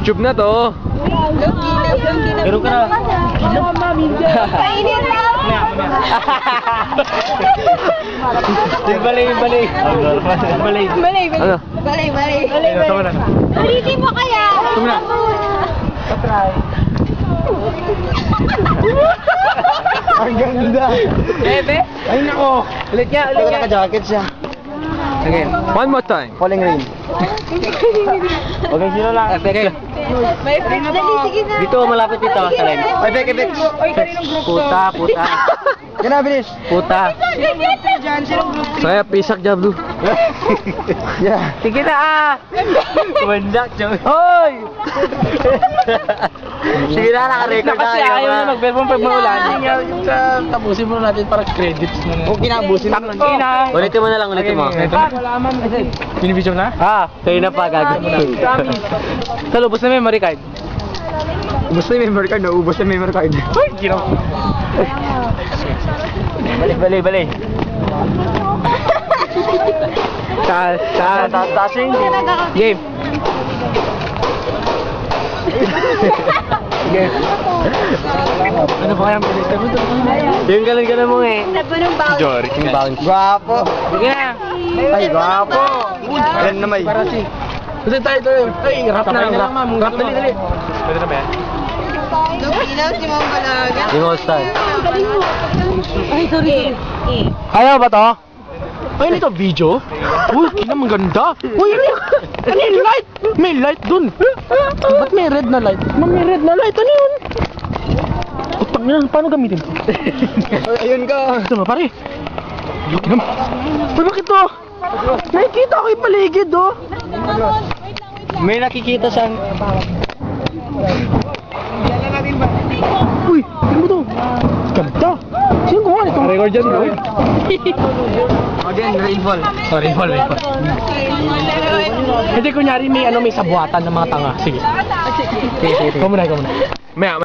YouTube na to. Pero ka na. Kainin lang. Balay. Ano? Balay. Tama na. Ulitin mo kaya. Tama na. Ang ganda. Bebe? Ay nako. Ulit niya. Naka-jacket siya. Again. One more time. Falling rain. Okay, sino lang. Okay. May friends. Dali, sige na. Dito, malapit dito sa line. Ay, Bex. Puta. Yan na, bilis. Puta. Saya pisak dyan, Blue. Yeah. Sige na Kumandak, Joey. Hoy! Sige na, naka-record na. Kasi ayaw na mag-verbal pag maulan. Tapusin mo natin para credits mo na. Kung kinabusin mo lang. Ulitin mo na lang, ulitin mo. Binibidyo na? Kayo na pa, gago. Talo, ubos na memory card. Ubus na yung memory card, naubos na yung memory card. Uy, ginaw. Balik. Tasing. Game. Ano ba kayang pinita mo? Yung galing mo eh. Nabunong bawal. Jory, yung bounce. Gwapo. Sige na. Ay, gwapo. Yan na may. Kasi tayo. Ay, rap na. Rap dali. Pwede na ba yan? Ilaw si Mong Balaga. Yung all-star. Ay, sorry. Ayaw ba to? Ay, nito video? Uy, kina maganda. Uy, ano yung light? May light dun. Ba't may red na light? May red na light, ano yun? Utang na, paano gamitin to? Ayun ka. Ito ba, pare? Uy, bakit to? Nakikita ko yung paligid, oh. May nakikita siyang... Uy, tingnan mo to. Ganda. Sino gumawa nito? Record dyan, bro. O din, rainfall. Rainfall. Hindi, kunyari may sabuatan ng mga tanga. Sige. Ikaw muna. Maya,